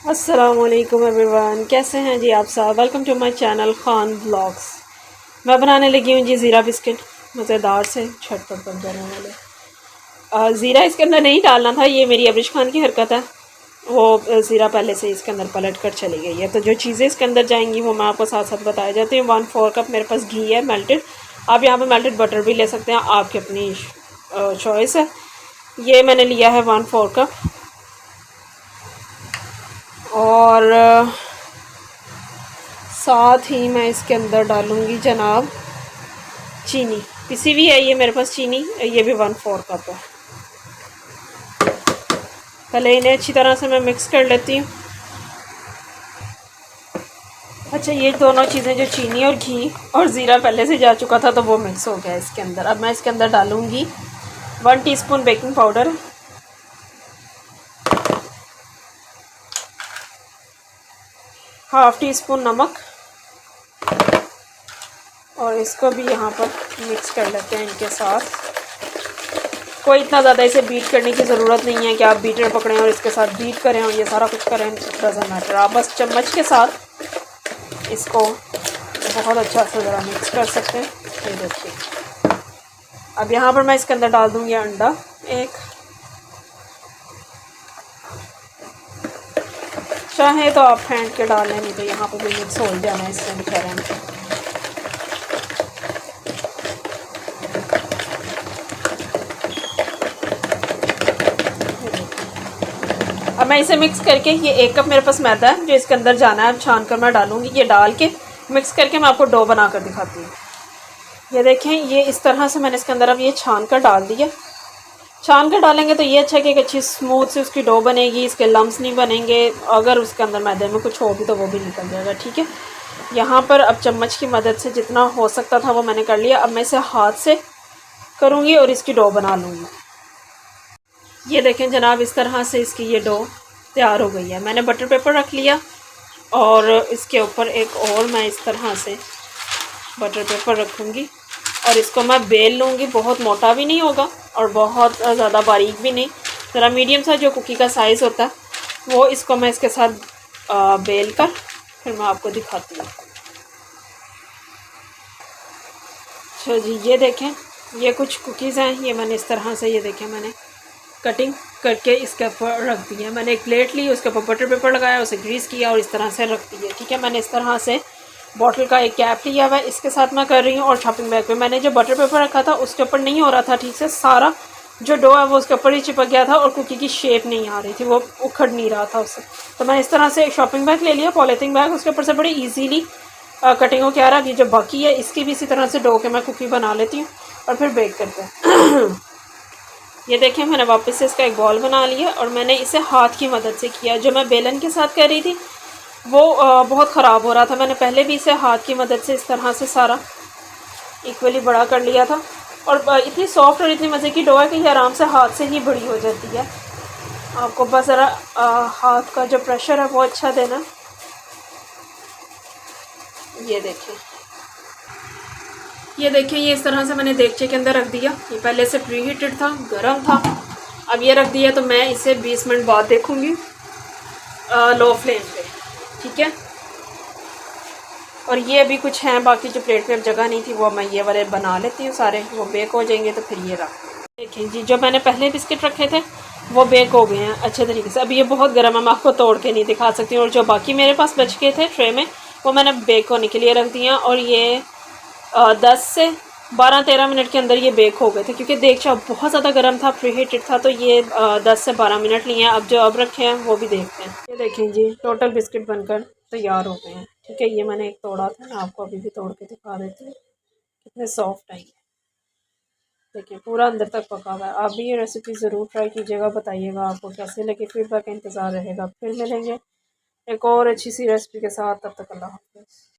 अस्सलामुअलैकुम एवरीवन, कैसे हैं जी आप सब। Welcome to my channel Khan vlogs. मैं बनाने लगी हूँ जी ज़ीरा बिस्किट, मज़ेदार से झटपट बन जाने वाले। ज़ीरा इसके अंदर नहीं डालना था, ये मेरी अब्रिश खान की हरकत है। वो ज़ीरा पहले से इसके अंदर पलट कर चली गई है, तो जो चीज़ें इसके अंदर जाएंगी वो मैं आपको साथ साथ बताया जाती हूँ। 1/4 कप मेरे पास घी है मेल्टेड। आप यहाँ पर मेल्टेड बटर भी ले सकते हैं, आपकी अपनी चॉइस है। ये मैंने लिया है 1/4 कप। और साथ ही मैं इसके अंदर डालूँगी जनाब चीनी, पिसी हुई है ये मेरे पास चीनी, ये भी 1/4 कप है। पहले इन्हें अच्छी तरह से मैं मिक्स कर लेती हूँ। अच्छा, ये दोनों चीज़ें जो चीनी और घी और ज़ीरा पहले से जा चुका था तो वो मिक्स हो गया इसके अंदर। अब मैं इसके अंदर डालूँगी 1 teaspoon baking powder, half tea spoon नमक, और इसको भी यहाँ पर मिक्स कर लेते हैं इनके साथ। कोई इतना ज़्यादा इसे बीट करने की ज़रूरत नहीं है कि आप बीटर पकड़ें और इसके साथ बीट करें और ये सारा कुछ करें, डज़न्ट मैटर। आप बस चम्मच के साथ इसको बहुत अच्छा से ज़रा मिक्स कर सकते हैं। ये देखिए, अब यहाँ पर मैं इसके अंदर डाल दूँगी अंडा एक। चाहे तो आप फेंट के डाल लें, नहीं तो यहाँ पर भी मिक्स हो ही जाना है इससे बेचारे। अब मैं इसे मिक्स करके, ये 1 कप मेरे पास मैदा है जो इसके अंदर जाना है। अब छान कर मैं डालूँगी, ये डाल के मिक्स करके मैं आपको डो बना कर दिखाती हूँ। ये देखें, ये इस तरह से मैंने इसके अंदर अब ये छान कर डाल दिया। छान कर डालेंगे तो ये अच्छा कि एक अच्छी स्मूथ से उसकी डो बनेगी, इसके लम्स नहीं बनेंगे। अगर उसके अंदर मैदे में कुछ हो भी तो वो भी निकल जाएगा, ठीक है। यहाँ पर अब चम्मच की मदद से जितना हो सकता था वो मैंने कर लिया। अब मैं इसे हाथ से करूँगी और इसकी डो बना लूँगी। ये देखें जनाब, इस तरह से इसकी ये डो तैयार हो गई है। मैंने बटर पेपर रख लिया और इसके ऊपर एक और मैं इस तरह से बटर पेपर रखूँगी और इसको मैं बेल लूँगी। बहुत मोटा भी नहीं होगा और बहुत ज़्यादा बारीक भी नहीं, ज़रा मीडियम सा जो कुकी का साइज़ होता है वो। इसको मैं इसके साथ बेल कर फिर मैं आपको दिखाती हूँ। अच्छा जी, ये देखें, ये कुछ कुकीज़ हैं। ये मैंने इस तरह से, ये देखें, मैंने कटिंग करके इसके ऊपर रख दी है। मैंने एक प्लेट ली, उसके ऊपर बटर पेपर लगाया, उसे ग्रीस किया और इस तरह से रख दी है, ठीक है। मैंने इस तरह से बॉटल का एक कैप लिया हुआ है, इसके साथ मैं कर रही हूँ। और शॉपिंग बैग पे मैंने जो बटर पेपर रखा था उसके ऊपर नहीं हो रहा था ठीक से, सारा जो डो है वो उसके ऊपर ही चिपक गया था और कुकी की शेप नहीं आ रही थी, वो उखड़ नहीं रहा था उससे। तो मैंने इस तरह से एक शॉपिंग बैग ले लिया, पॉलीथीन बैग, उसके ऊपर से बड़ी ईजीली कटिंग हो के आ रहा है। ये जो बाकी है इसकी भी इसी तरह से डो के मैं कुकी बना लेती हूँ और फिर बेक करते हैं। ये देखें, मैंने वापस से इसका एक बॉल बना लिया और मैंने इसे हाथ की मदद से किया। जो मैं बेलन के साथ कर रही थी वो बहुत ख़राब हो रहा था। मैंने पहले भी इसे हाथ की मदद से इस तरह से सारा इक्वली बड़ा कर लिया था। और इतनी सॉफ्ट और इतनी मज़े की डो है कि ये आराम से हाथ से ही बड़ी हो जाती है। आपको बस ज़रा हाथ का जो प्रेशर है वो अच्छा देना। ये देखें, ये देखें, ये इस तरह से मैंने देगचे के अंदर रख दिया। ये पहले से प्री हीटेड था, गर्म था। अब ये रख दिया तो मैं इसे 20 मिनट बाद देखूँगी लो फ्लेम पे, ठीक है। और ये अभी कुछ हैं बाकी जो प्लेट पे अब जगह नहीं थी, वो मैं ये वाले बना लेती हूँ सारे, वो बेक हो जाएंगे तो फिर ये रख देखें जी। जो मैंने पहले बिस्किट रखे थे वो बेक हो गए हैं अच्छे तरीके से। अभी ये बहुत गर्म है, मैं आपको तोड़ के नहीं दिखा सकती हूँ। और जो बाकी मेरे पास बच गए थे ट्रे में वो मैंने बेक होने के लिए रख दिया और ये 10 से 12-13 मिनट के अंदर ये बेक हो गए थे, क्योंकि देगचा बहुत ज़्यादा गर्म था, प्री हीटेड था। तो ये 10 से 12 मिनट लिए हैं। अब जो अब रखे हैं वो भी देखते हैं। ये देखें जी, टोटल बिस्किट बनकर तैयार हो गए हैं, ठीक है। ये मैंने एक तोड़ा था, मैं आपको अभी भी तोड़ के दिखा देती हूँ कितने सॉफ्ट है ये। देखिए, पूरा अंदर तक पका हुआ है। आप भी ये रेसिपी ज़रूर ट्राई कीजिएगा, बताइएगा आपको कैसे लगे। फीडबैक का इंतज़ार रहेगा। फिर मिलेंगे एक और अच्छी सी रेसिपी के साथ, तब तक अल्लाह हाफ़िज़।